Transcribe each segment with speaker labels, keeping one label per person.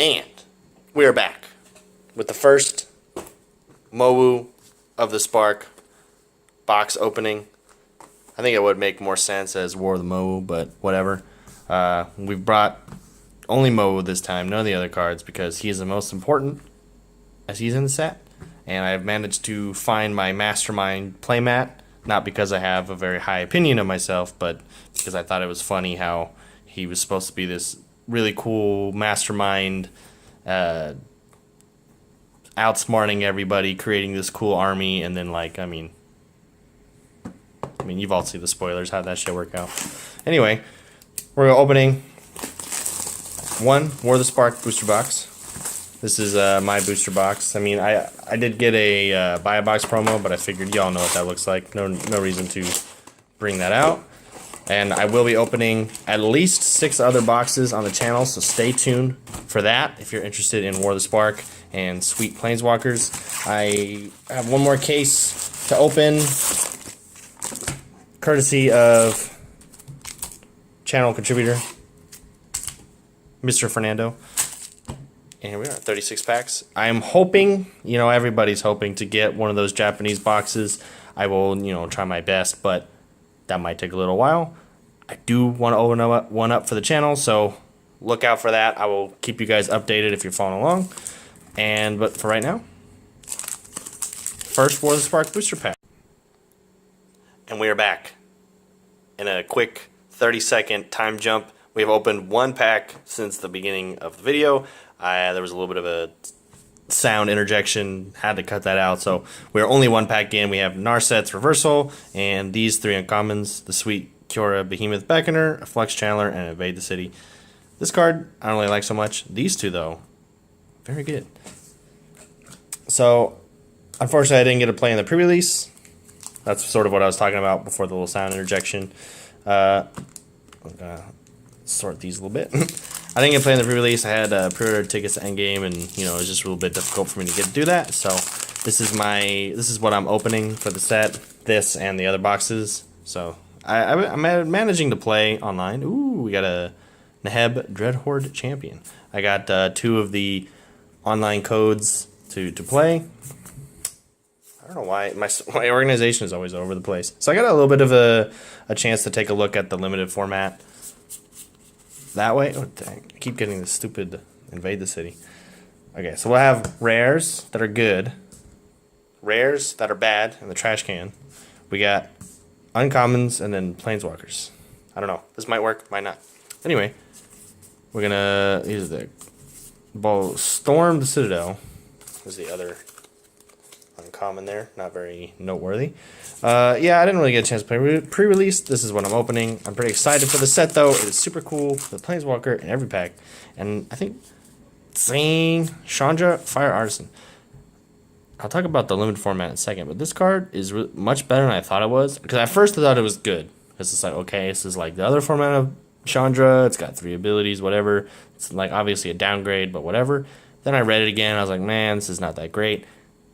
Speaker 1: And we are back with the first MOWU of the Spark box opening. I think it would make more sense as War of the MOWU, but whatever. We've brought only MOWU this time, none of the other cards, because he is the most important as he's in the set. And I've managed to find my Mastermind playmat, not because I have a very high opinion of myself, but because I thought it was funny how he was supposed to be this really cool mastermind, outsmarting everybody, creating this cool army, and then I mean, you've all seen the spoilers. How'd that shit work out? Anyway, we're opening one War of the Spark booster box. This is my booster box. I mean, I did get a buy a box promo, but I figured y'all know what that looks like. No reason to bring that out. And I will be opening at least 6 other boxes on the channel, so stay tuned for that if you're interested in War of the Spark and Sweet Planeswalkers. I have one more case to open, courtesy of channel contributor, Mr. Fernando. And here we are, 36 packs. I am hoping, everybody's hoping to get one of those Japanese boxes. I will, try my best, but that might take a little while. I do want to open one up for the channel, so look out for that. I will keep you guys updated if you're following along. But for right now, first War of the Spark booster pack. And we are back. In a quick 30-second time jump, we have opened one pack since the beginning of the video. There was a little bit of a sound interjection, had to cut that out, so we're only one pack in. We have Narset's Reversal, and these 3 uncommons, the Sweet Kiora Behemoth Beckoner, a Flux Channeler, and Evade the City. This card, I don't really like so much. These 2, though, very good. So, unfortunately, I didn't get to play in the pre-release. That's sort of what I was talking about before the little sound interjection. I'm gonna sort these a little bit. I didn't get to play in the pre-release. I had pre-order tickets to Endgame, and it was just a little bit difficult for me to get to do that. So this is what I'm opening for the set. This and the other boxes. So I'm managing to play online. Ooh, we got a Neheb Dreadhorde Champion. I got 2 of the online codes to play. I don't know why my organization is always over the place. So I got a little bit of a chance to take a look at the limited format. That way, oh dang, I keep getting this stupid Invade the City. Okay, so we'll have rares that are good, rares that are bad in the trash can. We got uncommons and then planeswalkers. I don't know. This might work, might not. Anyway, we're gonna use the Storm the Citadel. There's the other uncommon there, not very noteworthy. Yeah, I didn't really get a chance to play pre-release. This is what I'm opening. I'm pretty excited for the set, though. It is super cool. The Planeswalker in every pack. And I think Chandra Fire Artisan. I'll talk about the limited format in a second, but this card is much better than I thought it was. Because at first I thought it was good. It's just like, okay, this is like the other format of Chandra. It's got 3 abilities, whatever. It's like obviously a downgrade, but whatever. Then I read it again. I was like, man, this is not that great.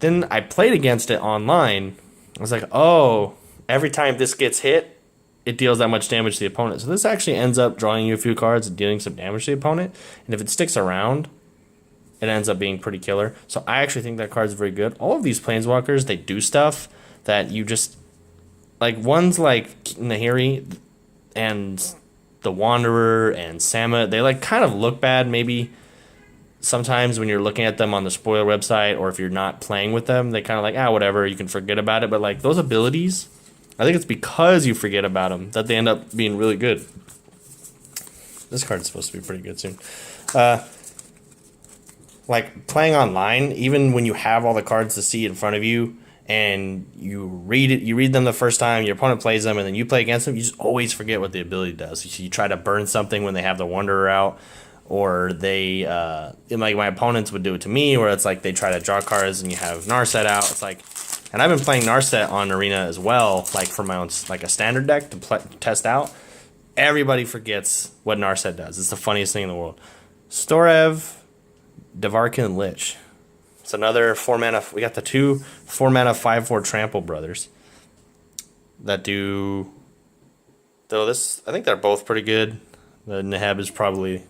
Speaker 1: Then I played against it online. I was like, oh, every time this gets hit, it deals that much damage to the opponent. So this actually ends up drawing you a few cards and dealing some damage to the opponent. And if it sticks around, it ends up being pretty killer. So I actually think that card's very good. All of these Planeswalkers, they do stuff that you just... Like, ones like Nahiri and the Wanderer and Sama, they kind of look bad maybe sometimes when you're looking at them on the spoiler website, or if you're not playing with them, they kind of whatever, you can forget about it. But those abilities, I think it's because you forget about them that they end up being really good. This card is supposed to be pretty good soon. Playing online, even when you have all the cards to see in front of you and you read them the first time, your opponent plays them, and then you play against them, you just always forget what the ability does. You try to burn something when they have the Wanderer out. Or they, my opponents would do it to me, where it's they try to draw cards and you have Narset out. It's and I've been playing Narset on Arena as well, for my own, a standard deck to test out. Everybody forgets what Narset does. It's the funniest thing in the world. Storev, Devarkin Lich. It's another 4-mana, we got the 2 4-mana 5/4 Trample brothers that do, though this, I think they're both pretty good. The Neheb is probably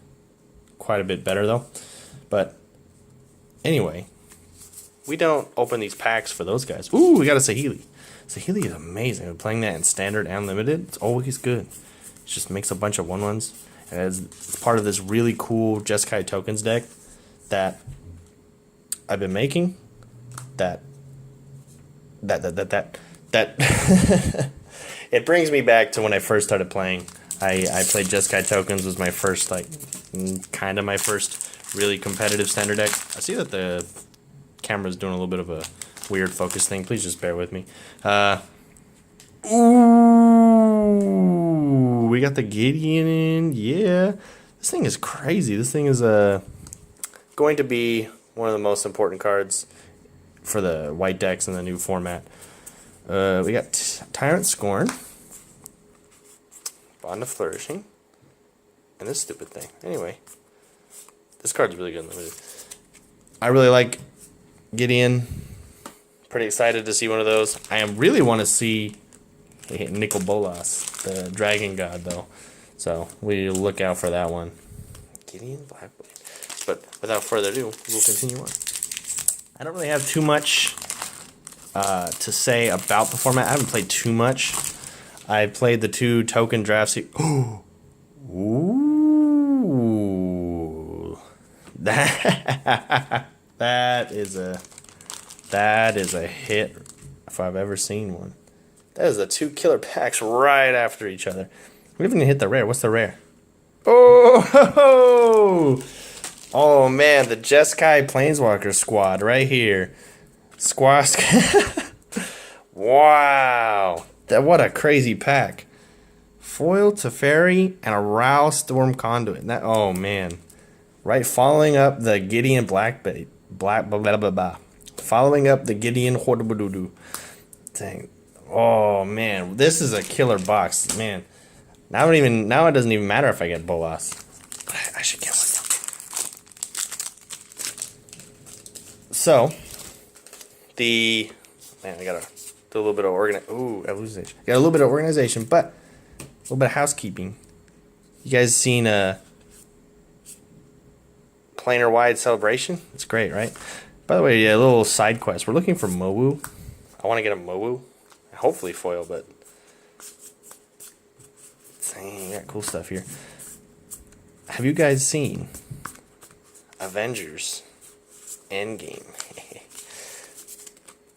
Speaker 1: quite a bit better, though. But anyway, we don't open these packs for those guys. Ooh, we got a Saheeli. Saheeli is amazing. We're playing that in standard and limited. It's always good. It just makes a bunch of 1/1s. And it's part of this really cool Jeskai tokens deck that I've been making. That it brings me back to when I first started playing. I played Jeskai tokens, was my first, like, kind of my first really competitive standard deck. I see that the camera's doing a little bit of a weird focus thing. Please just bear with me. Ooh, we got the Gideon in. Yeah, this thing is crazy. This thing is going to be one of the most important cards for the white decks in the new format. We got Tyrant Scorn, Bond of Flourishing, and this stupid thing. Anyway, this card's really good in limited. I really like Gideon. Pretty excited to see one of those. I really want to see Nicol Bolas, the Dragon God, though. So we'll look out for that one. Gideon Blackblade. But without further ado, we'll continue on. I don't really have too much to say about the format. I haven't played too much. I played the 2 token drafts. Ooh, that is a hit if I've ever seen one. That is the 2 killer packs right after each other. We haven't even hit the rare. What's the rare? Oh, oh man, the Jeskai Planeswalker squad right here. Squash. Wow, what a crazy pack. Foil Teferi and a Rao Storm Conduit. That, oh man, right, following up the Gideon Blackblade. Following up the Gideon Hordabududu. Dang. Oh man, this is a killer box, man. Now it doesn't even matter if I get Bolas. I should get one now. So, I gotta do a little bit of organization. Got a little bit of organization, but a little bit of housekeeping. You guys seen Planar Wide Celebration? It's great, right? By the way, yeah, a little side quest. We're looking for Mowu. I want to get a Mowu. Hopefully foil, but dang, got cool stuff here. Have you guys seen Avengers Endgame?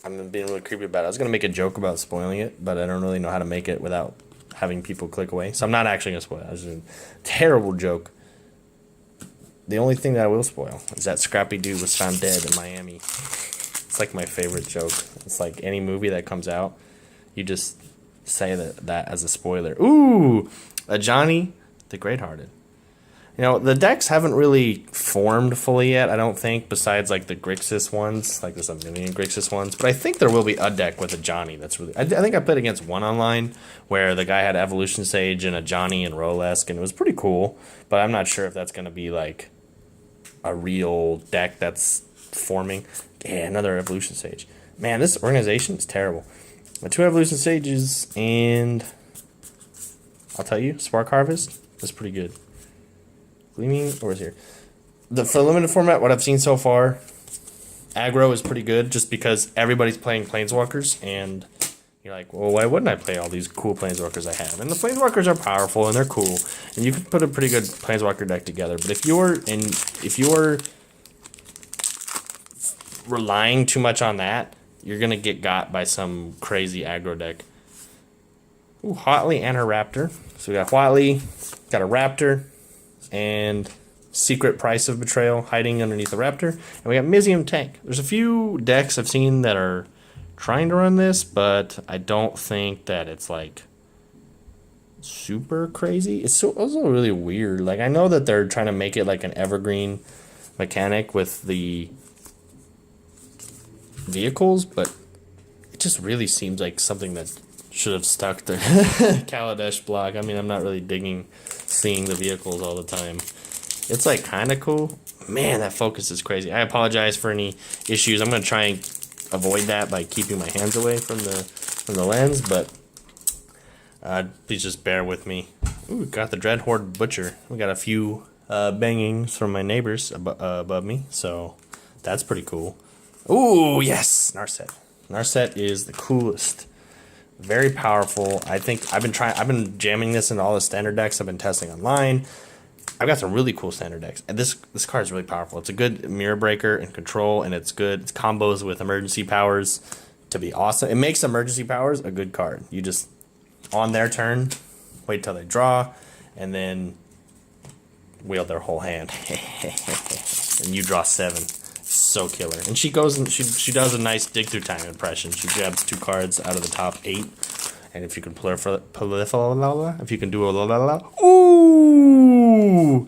Speaker 1: I'm being really creepy about it. I was going to make a joke about spoiling it, but I don't really know how to make it without having people click away. So I'm not actually going to spoil it. It's a terrible joke. The only thing that I will spoil is that Scrappy Doo was found dead in Miami. It's like my favorite joke. It's like any movie that comes out, you just say that as a spoiler. Ooh, a Johnny the Greathearted. You know, the decks haven't really formed fully yet, I don't think, besides like the Grixis ones, like there's a million Grixis ones. But I think there will be a deck with a Johnny that's really... I think I played against one online where the guy had Evolution Sage and a Johnny and Rolesque, and it was pretty cool. But I'm not sure if that's going to be like a real deck that's forming. Yeah, another Evolution Sage. Man, this organization is terrible. The 2 Evolution Sages, and I'll tell you, Spark Harvest is pretty good. Gleaming, or is here? For the limited format, what I've seen so far, aggro is pretty good just because everybody's playing Planeswalkers, and you're like, well, why wouldn't I play all these cool Planeswalkers I have? And the Planeswalkers are powerful and they're cool, and you can put a pretty good Planeswalker deck together. But if you're relying too much on that, you're gonna get got by some crazy aggro deck. Ooh, Huatli and her Raptor. So we got Huatli, got a Raptor, and Secret Price of Betrayal hiding underneath the Raptor. And we got Mizium Tank. There's a few decks I've seen that are trying to run this, but I don't think that it's like super crazy. It's also really weird. Like, I know that they're trying to make it like an evergreen mechanic with the vehicles, but it just really seems like something that should have stuck to Kaladesh block. I mean, I'm not really digging seeing the vehicles all the time. It's like kind of cool. Man, that focus is crazy. I apologize for any issues. I'm going to try and avoid that by keeping my hands away from the lens, but please just bear with me. Ooh, we got the Dreadhorde Butcher. We got a few bangings from my neighbors above me, so that's pretty cool. Ooh, yes, Narset. Narset is the coolest. Very powerful. I think I've been jamming this into all the standard decks I've been testing online. I've got some really cool standard decks, and this card is really powerful. It's a good mirror breaker and control, and it's good. It's combos with emergency powers to be awesome. It makes emergency powers a good card. You just on their turn, wait till they draw, and then wield their whole hand, and you draw 7. So killer. And she goes and she does a nice dig through time impression. She grabs 2 cards out of the top 8, and if you can if you can do a la la la, ooh,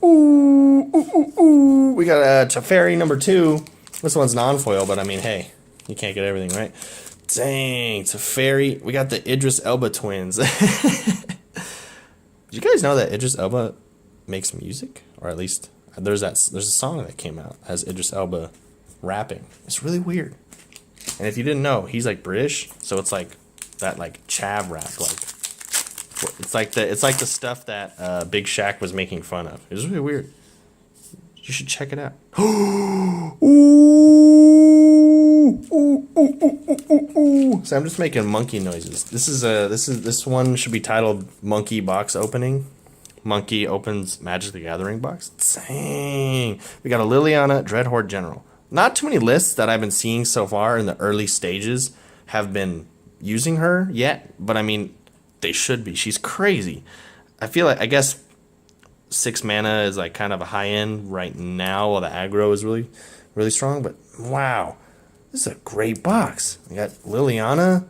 Speaker 1: ooh. We got a Teferi number 2. This one's non-foil, but I mean, hey, you can't get everything right. Dang, Teferi. We got the Idris Elba twins. Did you guys know that Idris Elba makes music, or at least there's a song that came out as Idris Elba rapping. It's really weird. And if you didn't know, he's like British, so it's like that like chav rap, like it's like the stuff that Big Shaq was making fun of. It was really weird. You should check it out. Ooh, ooh, ooh, ooh, ooh, ooh. So I'm just making monkey noises. This one should be titled Monkey Box Opening. Monkey opens Magic the Gathering box. Dang. We got a Liliana Dreadhorde General. Not too many lists that I've been seeing so far in the early stages have been using her yet, but I mean, they should be. She's crazy. I feel like, I guess 6 mana is like kind of a high end right now while the aggro is really, really strong, but wow. This is a great box. We got Liliana,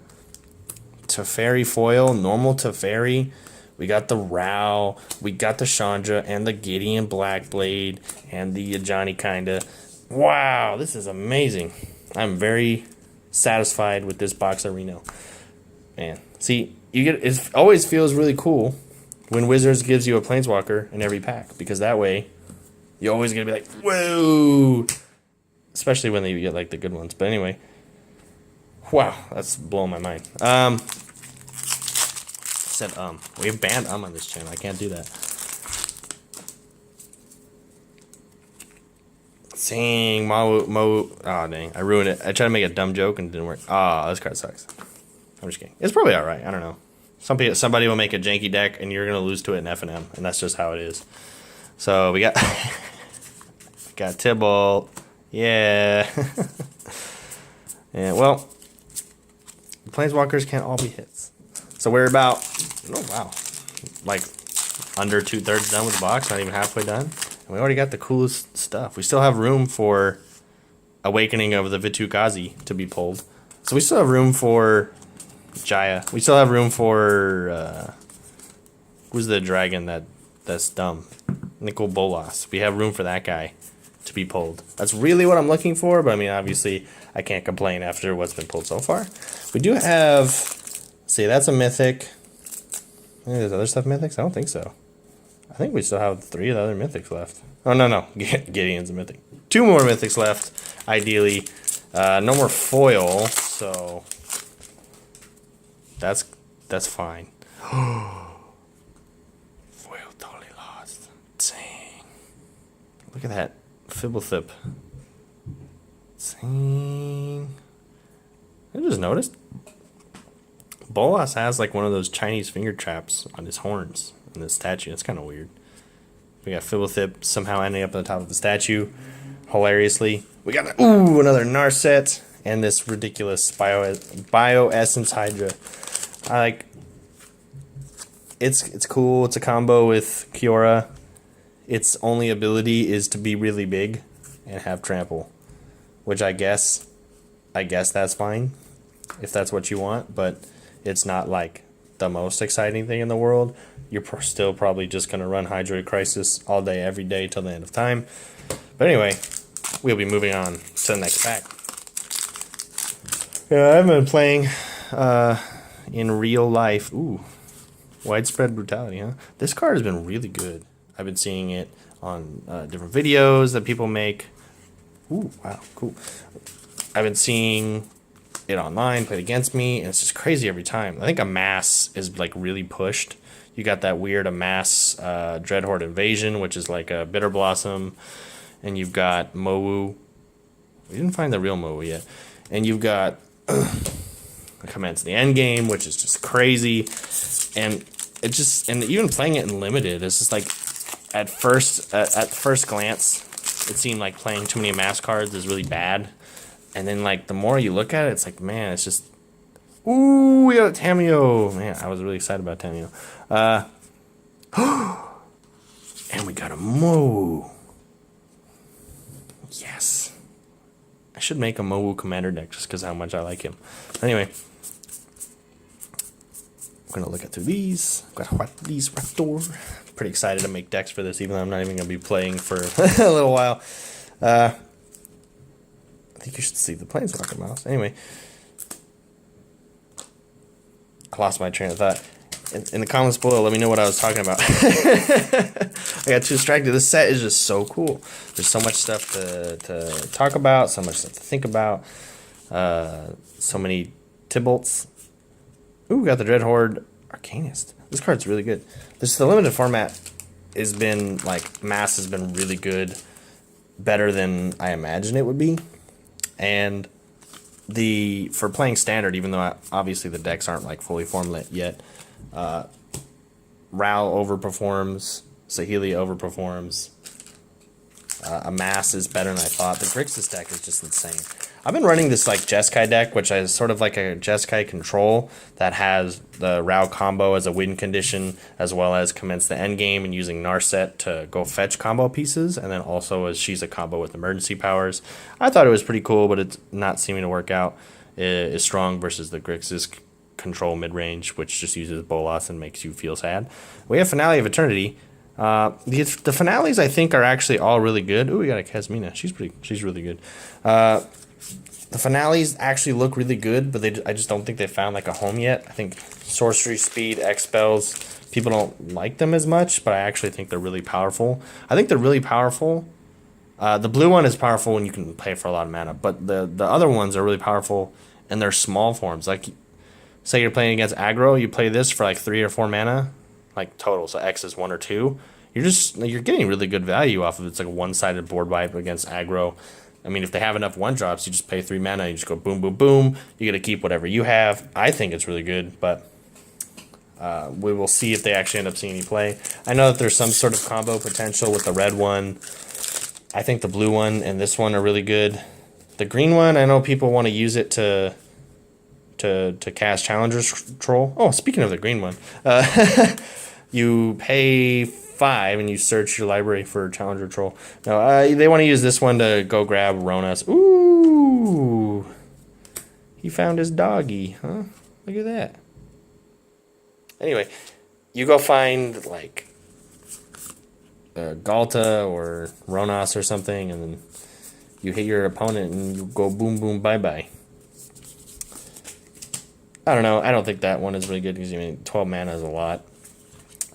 Speaker 1: Teferi foil, normal Teferi. We got the Rao, we got the Chandra, and the Gideon Blackblade, and the Ajani kinda. Wow, this is amazing. I'm very satisfied with this box of Reno. Man, see, it always feels really cool when Wizards gives you a Planeswalker in every pack, because that way you're always gonna be like, whoa! Especially when they get like the good ones. But anyway, wow, that's blowing my mind. Said we have banned on this channel. I can't do that. Dang, oh dang, I ruined it. I tried to make a dumb joke and it didn't work. This card sucks. I'm just kidding. It's probably alright. I don't know. Somebody will make a janky deck and you're gonna lose to it in FNM, and that's just how it is. So we got got Tibalt. Yeah. Yeah, well, Planeswalkers can't all be hits. So we're about, oh wow, like under 2/3 done with the box, not even halfway done. And we already got the coolest stuff. We still have room for Awakening of the Vitu-Ghazi to be pulled. So we still have room for Jaya. We still have room for, who's the dragon that's dumb? Nicol Bolas. We have room for that guy to be pulled. That's really what I'm looking for, but I mean, obviously, I can't complain after what's been pulled so far. We do have... See, that's a mythic. There's other stuff mythics? I don't think so. I think we still have 3 of the other mythics left. Oh, no. Gideon's a mythic. 2 more mythics left, ideally. No more foil, so that's fine. Foil totally lost. Dang. Look at that. Fibblethip. Dang. I just noticed. Bolas has like one of those Chinese finger traps on his horns in this statue. It's kind of weird. We got Fibblethip somehow ending up on the top of the statue, hilariously. We got another Narset and this ridiculous Bio Essence Hydra. I like. It's cool. It's a combo with Kiora. Its only ability is to be really big and have trample, which I guess that's fine if that's what you want, but it's not like the most exciting thing in the world. You're still probably just going to run Hydroid Crisis all day, every day till the end of time. But anyway, we'll be moving on to the next pack. Yeah, I've been playing in real life. Ooh, Widespread Brutality, huh? This card has been really good. I've been seeing it on different videos that people make. Ooh, wow, cool. I've been seeing it online, played against me, and it's just crazy every time. I think a mass is like really pushed. You got that weird Amass Dreadhorde Invasion, which is like a Bitter Blossom. And you've got Mowu. We didn't find the real Mowu yet. And you've got Commence the Endgame, which is just crazy. And it just, and even playing it in limited, it's just like at first glance, it seemed like playing too many Amass cards is really bad. And then like the more you look at it, it's like, man, it's just, ooh, we got a Tamiyo. Man, I was really excited about Tamiyo. And we got a Mowu. Yes. I should make a Mowu commander deck just because how much I like him. Anyway, I'm going to look at through these. Got these Raptor. Pretty excited to make decks for this, even though I'm not even going to be playing for a little while. I think you should see the Planeswalker mouse. Anyway, I lost my train of thought. In the comments below, let me know what I was talking about. I got too distracted. This set is just so cool. There's so much stuff to talk about, so much stuff to think about. So many Tybalts. Ooh, we got the Dreadhorde Arcanist. This card's really good. The limited format has been, like, Mass has been really good. Better than I imagined it would be. And for playing Standard, even though obviously the decks aren't, like, fully formed yet, Ral overperforms, Saheeli overperforms, Amass is better than I thought. The Grixis deck is just insane. I've been running this like Jeskai deck, which is sort of like a Jeskai control that has the Ral combo as a win condition, as well as commence the endgame and using Narset to go fetch combo pieces, and then also as she's a combo with emergency powers. I thought it was pretty cool, but it's not seeming to work out. It is strong versus the Grixis control mid-range, which just uses Bolas and makes you feel sad. We have Finale of Eternity. The finales I think are actually all really good. Ooh, we got a Kasmina. She's really good. The finales actually look really good, but I just don't think they found like a home yet. I think Sorcery Speed, X-Spells, people don't like them as much, but I actually think they're really powerful. I think they're really powerful. The blue one is powerful when you can play for a lot of mana, but the other ones are really powerful in their small forms. Like, say you're playing against aggro, you play this for like 3 or 4 mana, like total, so X is 1 or 2. You're getting really good value off of it. It's like a one-sided board wipe against aggro. I mean, if they have enough 1-drops, you just pay 3 mana, you just go boom, boom, boom. You get to keep whatever you have. I think it's really good, but we will see if they actually end up seeing any play. I know that there's some sort of combo potential with the red one. I think the blue one and this one are really good. The green one, I know people want to use it to cast Challenger's Troll. Oh, speaking of the green one, you pay 5 and you search your library for Challenger Troll. No, they want to use this one to go grab Ronas. Ooh, he found his doggy, huh? Look at that. Anyway, you go find like Galta or Ronas or something, and then you hit your opponent and you go boom, boom, bye, bye. I don't know. I don't think that one is really good because, I mean, 12 mana is a lot.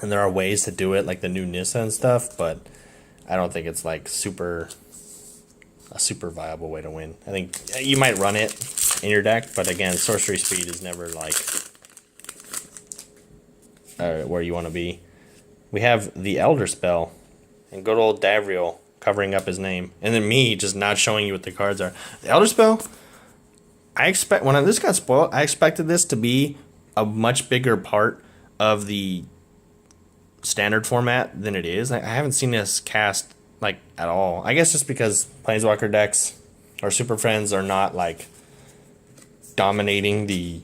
Speaker 1: And there are ways to do it, like the new Nissa and stuff, but I don't think it's like a super viable way to win. I think you might run it in your deck, but again, Sorcery Speed is never like where you want to be. We have the Elder Spell and good old Davriel covering up his name, and then me just not showing you what the cards are. The Elder Spell, when this got spoiled, I expected this to be a much bigger part of the Standard format than it is. I haven't seen this cast like at all. I guess just because Planeswalker decks or Super Friends are not like dominating the.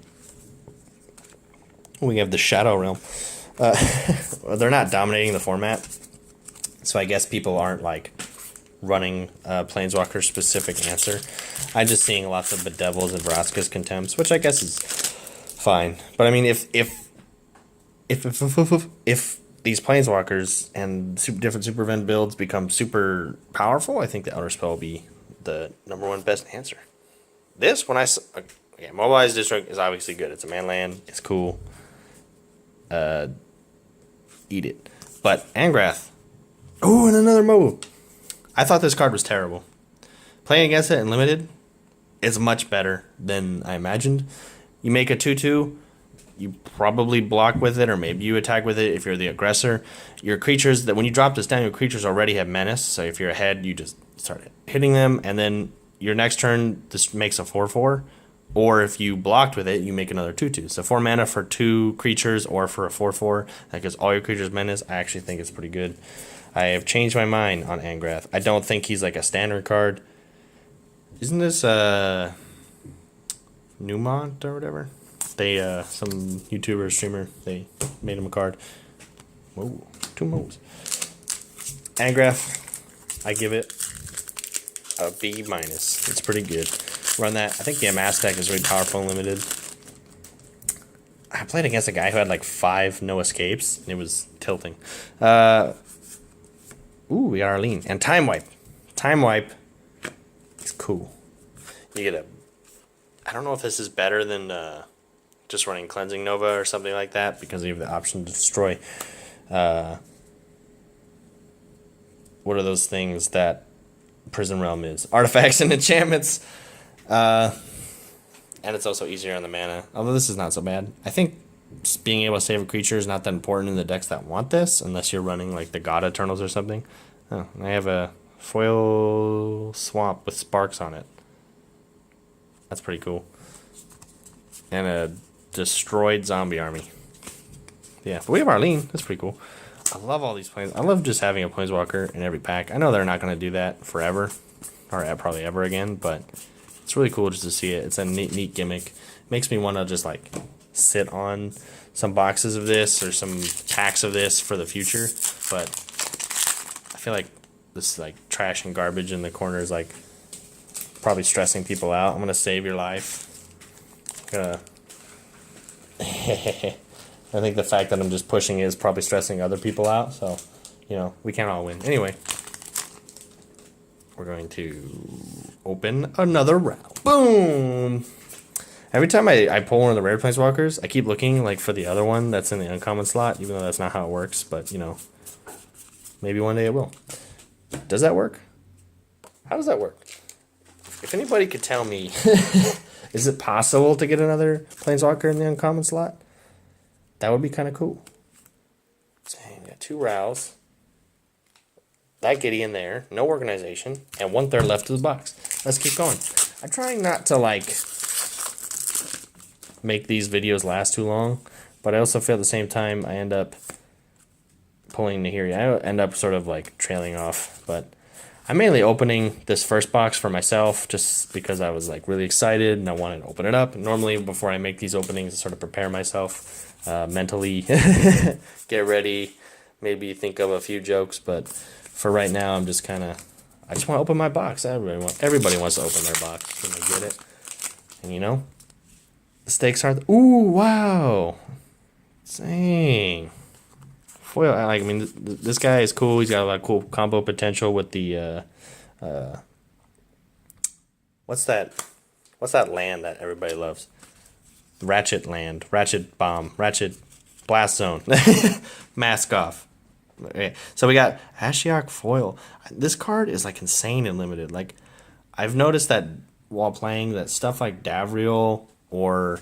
Speaker 1: We have the Shadow Realm. They're not dominating the format, so I guess people aren't like running Planeswalker specific answer. I'm just seeing lots of Bedevils and Vraska's Contempts, which I guess is fine. But I mean, if these Planeswalkers and different Superven builds become super powerful, I think the Elder Spell will be the #1 best answer. This, Mobilized District is obviously good. It's a man land. It's cool. Eat it. But Angrath. Oh, and another move. I thought this card was terrible. Playing against it in Limited, it's much better than I imagined. You make a 2/2. you probably block with it, or maybe you attack with it if you're the aggressor. Your creatures, that when you drop this down, your creatures already have menace, so if you're ahead, you just start hitting them, and then your next turn, this makes a 4/4. Or if you blocked with it, you make another 2/2. So 4 mana for 2 creatures or for a 4/4. That gives all your creatures menace. I actually think it's pretty good. I have changed my mind on Angrath. I don't think he's like a standard card. Isn't this Newmont or whatever? They some YouTuber streamer, they made him a card. Whoa, 2 modes. Angrath, I give it a B-. It's pretty good. Run that. I think the Amass deck is really powerful and limited. I played against a guy who had like 5 no escapes, and it was tilting. We got Arlene. And Time Wipe. Time Wipe is cool. You get a... I don't know if this is better than just running Cleansing Nova or something like that, because you have the option to destroy... what are those things that Prison Realm is? Artifacts and enchantments. And it's also easier on the mana. Although this is not so bad. I think just being able to save a creature is not that important in the decks that want this, unless you're running like the God Eternals or something. Oh, I have a foil swamp with sparks on it. That's pretty cool. And a destroyed zombie army. Yeah, but we have Arlene. That's pretty cool. I love all these planes. I love just having a Planeswalker in every pack. I know they're not going to do that forever, or probably ever again, but it's really cool just to see it. It's a neat gimmick. Makes me want to just like sit on some boxes of this or some packs of this for the future. But I feel like this like trash and garbage in the corner is like probably stressing people out. I'm gonna save your life. I think the fact that I'm just pushing it is probably stressing other people out. So, you know, we can't all win. Anyway, we're going to open another round. Boom! Every time I pull one of the rare Planeswalkers, I keep looking like for the other one that's in the uncommon slot, even though that's not how it works. But, you know, maybe one day it will. Does that work? How does that work? If anybody could tell me, is it possible to get another Planeswalker in the uncommon slot? That would be kind of cool. Dang, got 2 Rows. That Gideon there. No organization. And 1/3 left of the box. Let's keep going. I'm trying not to, like, make these videos last too long. But I also feel at the same time I end up pulling Nahiri. I end up sort of, like, trailing off. But I'm mainly opening this first box for myself just because I was, like, really excited and I wanted to open it up. Normally, before I make these openings, I sort of prepare myself mentally, get ready, maybe think of a few jokes, but for right now, I'm just kind of, I just want to open my box. Everybody wants to open their box when they get it. And you know, the stakes aren't, ooh, wow. Dang. Foil, I mean, this guy is cool. He's got a lot of cool combo potential with the, what's that land that everybody loves? Ratchet Land, Ratchet Bomb, Ratchet Blast Zone, Mask Off. Okay. So we got Ashiok Foil. This card is like insane and limited. Like, I've noticed that while playing that stuff like Davriel or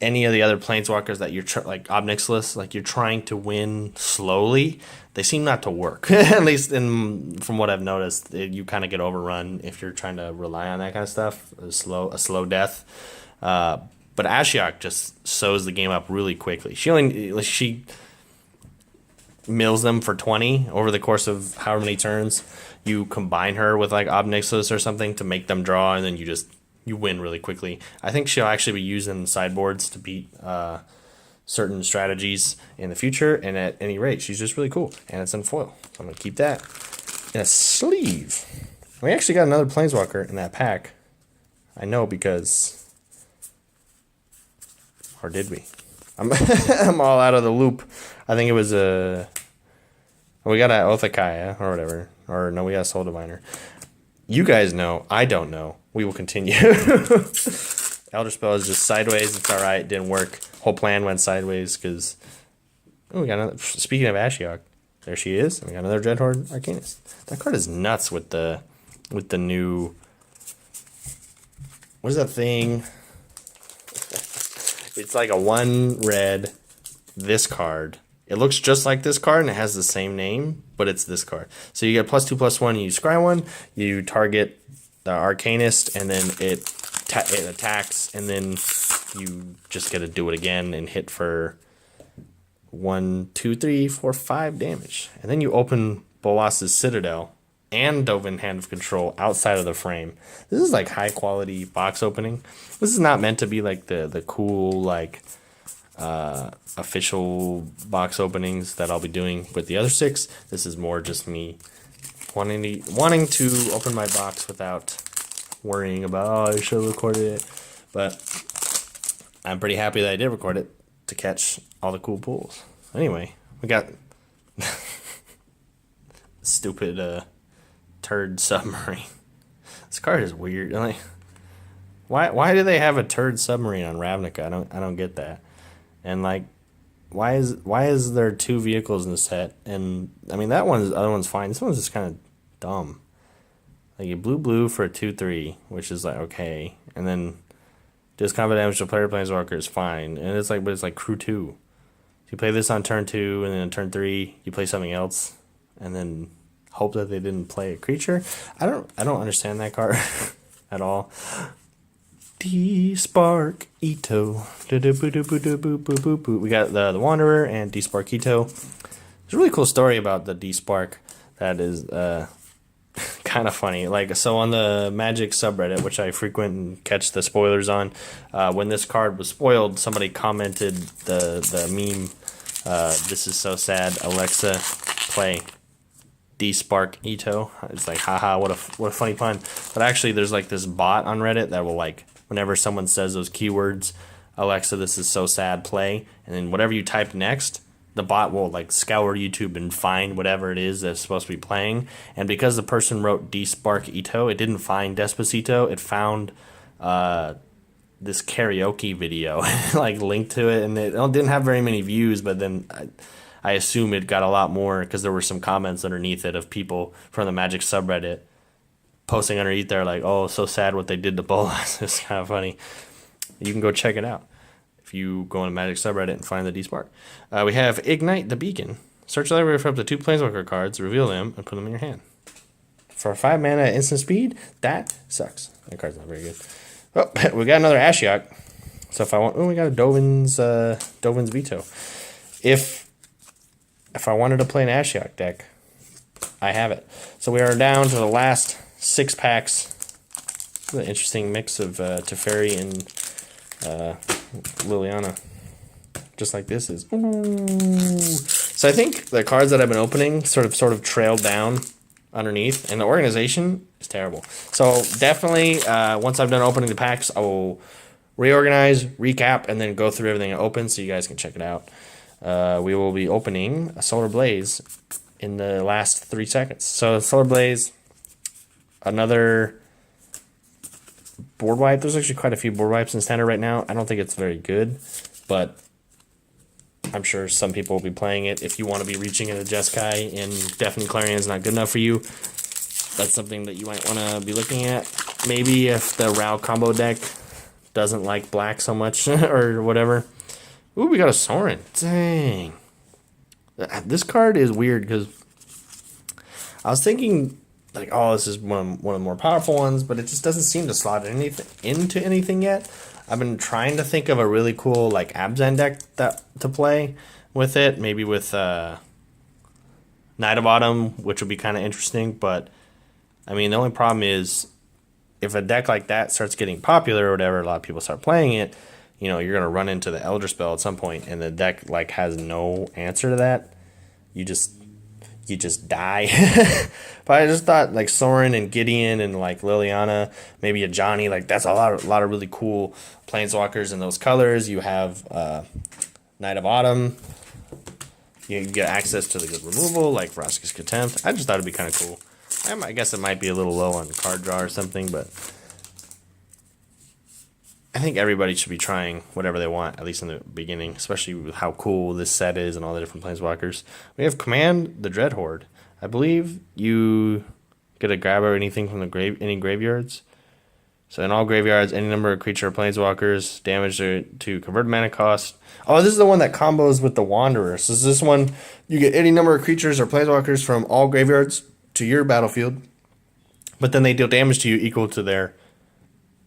Speaker 1: any of the other Planeswalkers that you're like Ob Nixilis, like you're trying to win slowly, they seem not to work. At least from what I've noticed, you kind of get overrun if you're trying to rely on that kind of stuff. A slow death. But Ashiok just sews the game up really quickly. She mills them for 20 over the course of however many turns. You combine her with like Ob Nixilis or something to make them draw, and then you win really quickly. I think she'll actually be used in sideboards to beat certain strategies in the future, and at any rate, she's just really cool. And it's in foil, so I'm going to keep that in a sleeve. We actually got another Planeswalker in that pack. I know because... Or did we? I'm all out of the loop. I think it was we got a Othakaya or whatever. Or no, we got a Soul Diviner. You guys know. I don't know. We will continue. Elder Spell is just sideways. It's alright. Didn't work. Whole plan went sideways because... Oh, we got another... Speaking of Ashiok, there she is. We got another Dreadhorde Arcanist. That card is nuts with the new... What is that thing? It's like a 1 red, this card. It looks just like this card and it has the same name, but it's this card. So you get +2/+1, you scry 1, you target the Arcanist, and then it attacks, and then you just get to do it again and hit for 1, 2, 3, 4, 5 damage. And then you open Bolas's Citadel and Dovin Hand of Control outside of the frame. This is like high quality box opening. This is not meant to be like the cool like official box openings that I'll be doing with the other 6. This is more just me wanting to open my box without worrying about, oh, I should have recorded it. But I'm pretty happy that I did record it to catch all the cool pulls. Anyway, we got stupid turd submarine. This card is weird. Like, why do they have a turd submarine on Ravnica? I don't get that. And like, why is there 2 vehicles in the set? And I mean, other one's fine. This one's just kind of dumb. Like, you blue for a 2/3, which is like okay, and then just combat damage to player planeswalker is fine. And it's like, but it's like crew 2. You play this on turn 2, and then on turn 3 you play something else, and then hope that they didn't play a creature. I don't understand that card at all. D-Spark Ito. We got the Wanderer and D-Spark Ito. There's a really cool story about the D-Spark that is kind of funny. Like, so on the Magic subreddit, which I frequent and catch the spoilers on, when this card was spoiled, somebody commented the meme, this is so sad, Alexa, play D-Spark Ito. It's like, haha, what a funny pun. But actually, there's like this bot on Reddit that will, like, whenever someone says those keywords, Alexa, this is so sad, play, and then whatever you type next, the bot will like scour YouTube and find whatever it is that's supposed to be playing. And because the person wrote D-Spark Ito, it didn't find Despacito. It found this karaoke video, like linked to it, and it didn't have very many views. But then I assume it got a lot more because there were some comments underneath it of people from the Magic subreddit posting underneath there like, oh, so sad what they did to Bolas. It's kind of funny. You can go check it out if you go on a Magic subreddit and find the D-Spark. We have Ignite the Beacon. Search the library for up to 2 Planeswalker cards, reveal them, and put them in your hand. For 5 mana instant speed, that sucks. That card's not very good. Oh, we got another Ashiok. So if I want, we got a Dovin's Veto. If I wanted to play an Ashiok deck, I have it. So we are down to the last 6 packs. An interesting mix of Teferi and Liliana. Just like this is. Ooh. So I think the cards that I've been opening sort of trailed down underneath, and the organization is terrible. So definitely, once I've done opening the packs, I will reorganize, recap, and then go through everything I open so you guys can check it out. We will be opening a Solar Blaze in the last 3 seconds. So Solar Blaze, another board wipe. There's actually quite a few board wipes in Standard right now. I don't think it's very good, but I'm sure some people will be playing it. If you want to be reaching into Jeskai and Deafening Clarion is not good enough for you, that's something that you might want to be looking at. Maybe if the Rao combo deck doesn't like black so much or whatever. Ooh, we got a Sorin. Dang. This card is weird because I was thinking, like, oh, this is one of the more powerful ones, but it just doesn't seem to slot into anything yet. I've been trying to think of a really cool, like, Abzan deck to play with it. Maybe with Night of Autumn, which would be kind of interesting. But, I mean, the only problem is if a deck like that starts getting popular or whatever, a lot of people start playing it, you know, you're going to run into the Elder Spell at some point, and the deck, like, has no answer to that. You just die. But I just thought, like, Sorin and Gideon and, like, Liliana, maybe a Johnny, like, that's a lot of really cool Planeswalkers in those colors. You have Night of Autumn. You get access to the good removal, like Vraska's Contempt. I just thought it'd be kind of cool. I guess it might be a little low on card draw or something, but I think everybody should be trying whatever they want, at least in the beginning, especially with how cool this set is and all the different Planeswalkers. We have Command the Dreadhorde. I believe you get a grab or anything from the any graveyards. So in all graveyards, any number of creature or planeswalkers, damage to convert mana cost. Oh, this is the one that combos with the Wanderer. So this one, you get any number of creatures or planeswalkers from all graveyards to your battlefield, but then they deal damage to you equal to their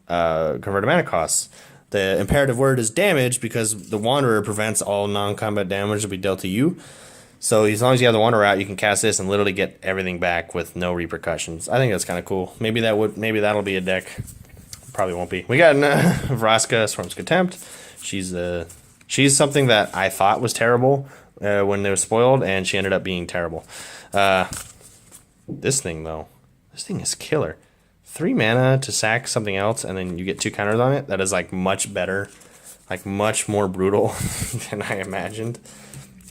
Speaker 1: converted mana costs. The imperative word is damage because the Wanderer prevents all non-combat damage to be dealt to you. So as long as you have the Wanderer out, you can cast this and literally get everything back with no repercussions. I think that's kind of cool. Maybe that'll be a deck. Probably won't be. We got Vraska, Swarm's Contempt. She's something that I thought was terrible when they were spoiled, and she ended up being terrible. This thing is killer. 3 mana to sack something else, and then you get 2 counters on it. That is like much better, like much more brutal than I imagined.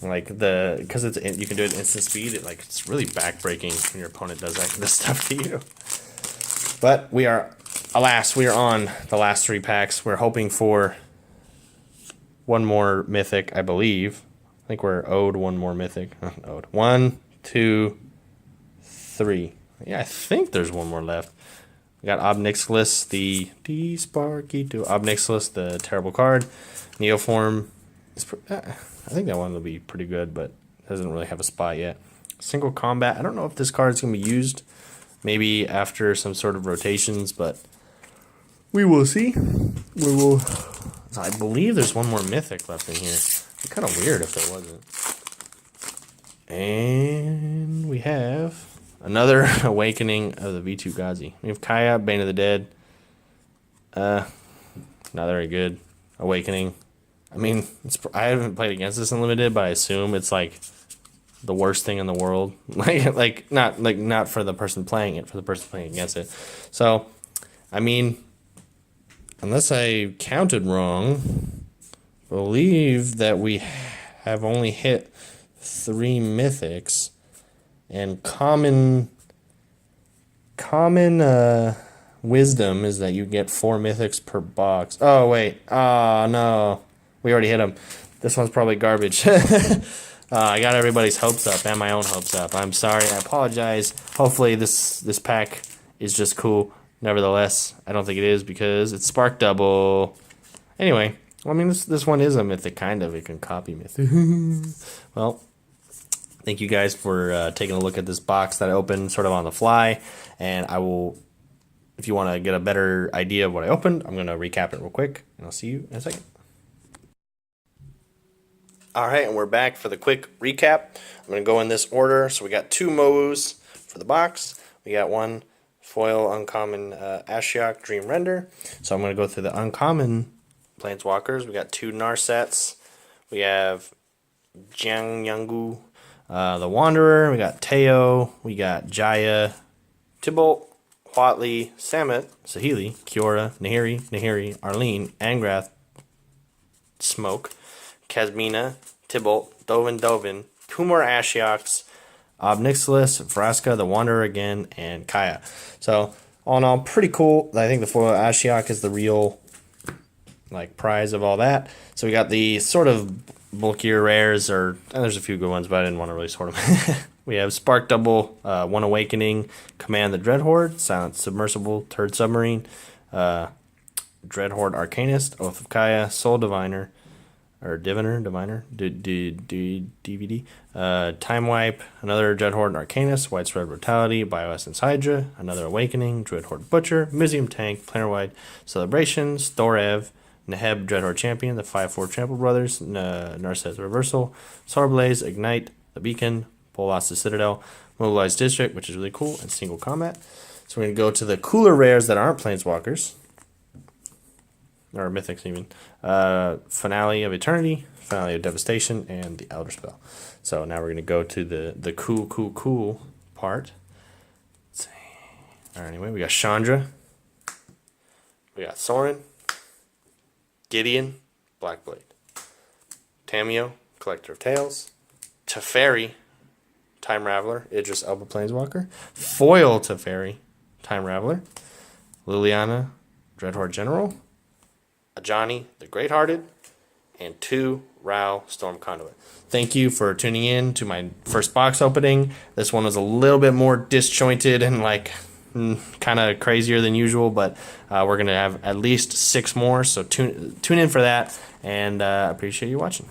Speaker 1: Like because you can do it instant speed. It's really backbreaking when your opponent does this stuff to you. But alas, we are on the last 3 packs. We're hoping for one more mythic, I believe. I think we're owed one more mythic. Owed 1, 2, 3. Yeah, I think there's one more left. We got Ob Nixilis, the Sparky2. Ob Nixilis, the terrible card. Neoform. I think that one will be pretty good, but doesn't really have a spot yet. Single combat. I don't know if this card is going to be used. Maybe after some sort of rotations, but we will see. I believe there's one more mythic left in here. It'd be kind of weird if there wasn't. And we have another Awakening of the V2 Gazi. We have Kaya, Bane of the Dead. Not very good. Awakening. I mean, I haven't played against this in Limited, but I assume it's like the worst thing in the world. Not for the person playing it, for the person playing against it. So, I mean, unless I counted wrong, believe that we have only hit 3 mythics, and common wisdom is that you get 4 mythics per box. Oh wait, no, we already hit them. This one's probably garbage. I got everybody's hopes up and my own hopes up. I'm sorry, I apologize. Hopefully this pack is just cool. Nevertheless, I don't think it is because it's Spark Double. Anyway, I mean, this one is a mythic, kind of. It can copy mythic. Well, thank you guys for taking a look at this box that I opened sort of on the fly. And I will, if you want to get a better idea of what I opened, I'm going to recap it real quick. And I'll see you in a second. All right, and we're back for the quick recap. I'm going to go in this order. So we got 2 Mous for the box. We got 1 foil uncommon Ashiok Dream Render. So I'm going to go through the uncommon Planeswalkers. We got 2 Narsets. We have Jiang Yangu, the Wanderer. We got Teo. We got Jaya, Tibalt, Huatli, Samet, Saheeli, Kiora, Nahiri, Arlene, Angrath, Smoke, Kasmina, Tibalt, Dovin, 2 more Ashioks, Ob Nixilis, Vraska, the Wanderer again, and Kaya. So, all in all, pretty cool. I think the foil Ashiok is the real prize of all that. So we got the sort of bulkier rares, and there's a few good ones, but I didn't want to really sort them. We have Spark Double, 1 Awakening, Command the Dreadhorde, Silent Submersible, Turd Submarine, Dreadhorde Arcanist, Oath of Kaya, Soul Diviner, or Diviner, DVD, Time Wipe, another Dreadhorde Arcanist, Widespread Brutality, Bioessence Hydra, another Awakening, Dreadhorde Butcher, Museum Tank, Planar-Wide Celebration, Storev, Neheb Dreadhorde Champion, the 5/4 Trample Brothers, Narset Reversal, Sorblaze, Ignite, the Beacon, Bolas the Citadel, Mobilized District, which is really cool, and Single Combat. So we're going to go to the cooler rares that aren't Planeswalkers, or Mythics even. Finale of Eternity, Finale of Devastation, and the Elder Spell. So now we're going to go to the cool part. Let's see. All right, anyway, we got Chandra. We got Sorin. Gideon, Blackblade. Tameo, Collector of Tales. Teferi, Time Raveler, Idris Elba Planeswalker. Foil Teferi, Time Raveler. Liliana, Dreadhorde General. Ajani, the Greathearted. And 2 Rao, Storm Conduit. Thank you for tuning in to my first box opening. This one was a little bit more disjointed and kind of crazier than usual, but we're going to have at least 6 more, so tune in for that, and I appreciate you watching.